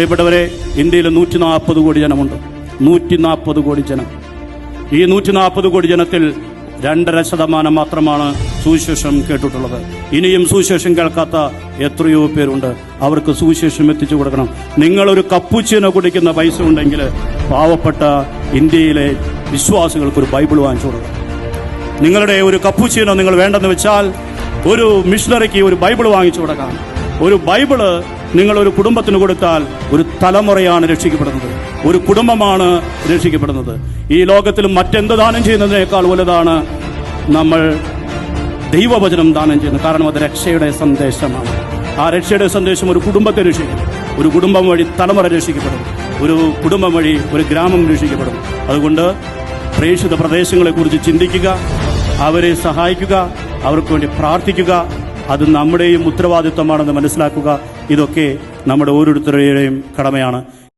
പ്രിയപ്പെട്ടവരെ, ഇന്ത്യയിൽ 140 കോടി ജനമുണ്ട്. 140 കോടി ജനം. ഈ 140 കോടി ജനത്തിൽ 2.5% മാത്രമാണ് സുവിശേഷം കേട്ടിട്ടുള്ളത്. ഇനിയും സുവിശേഷം കേൾക്കാത്ത എത്രയോ പേരുണ്ട്. അവർക്ക് സുവിശേഷം എത്തിച്ചു കൊടുക്കണം. നിങ്ങളൊരു കപ്പുച്ചീനോ കുടിക്കുന്ന പൈസ ഉണ്ടെങ്കിൽ പാവപ്പെട്ട ഇന്ത്യയിലെ വിശ്വാസികൾക്കൊരു ബൈബിൾ വാങ്ങിച്ചു കൊടുക്കണം. നിങ്ങളുടെ ഒരു കപ്പുച്ചീനോ നിങ്ങൾ വേണ്ടെന്ന് വെച്ചാൽ ഒരു മിഷണറിക്ക് ഒരു ബൈബിൾ വാങ്ങിച്ചു കൊടുക്കാം. ഒരു ബൈബിള് നിങ്ങളൊരു കുടുംബത്തിന് കൊടുത്താൽ ഒരു തലമുറയാണ് രക്ഷിക്കപ്പെടുന്നത്, ഒരു കുടുംബമാണ് രക്ഷിക്കപ്പെടുന്നത്. ഈ ലോകത്തിൽ മറ്റെന്ത് ദാനം ചെയ്യുന്നതിനേക്കാൾ വലുതാണ് നമ്മൾ ദൈവവചനം ദാനം ചെയ്യുന്നത്. കാരണം അത് രക്ഷയുടെ സന്ദേശമാണ്. ആ രക്ഷയുടെ സന്ദേശം ഒരു കുടുംബത്തെ രക്ഷിക്കും. ഒരു കുടുംബം വഴി തലമുറ രക്ഷിക്കപ്പെടും. ഒരു കുടുംബം വഴി ഒരു ഗ്രാമം രക്ഷിക്കപ്പെടും. അതുകൊണ്ട് പ്രേക്ഷിത പ്രദേശങ്ങളെക്കുറിച്ച് ചിന്തിക്കുക, അവരെ സഹായിക്കുക, അവർക്ക് വേണ്ടി പ്രാർത്ഥിക്കുക. അത് നമ്മുടെയും ഉത്തരവാദിത്വമാണെന്ന് മനസ്സിലാക്കുക. ഇതൊക്കെ നമ്മുടെ ഓരോരുത്തരുടെയും കടമയാണ്.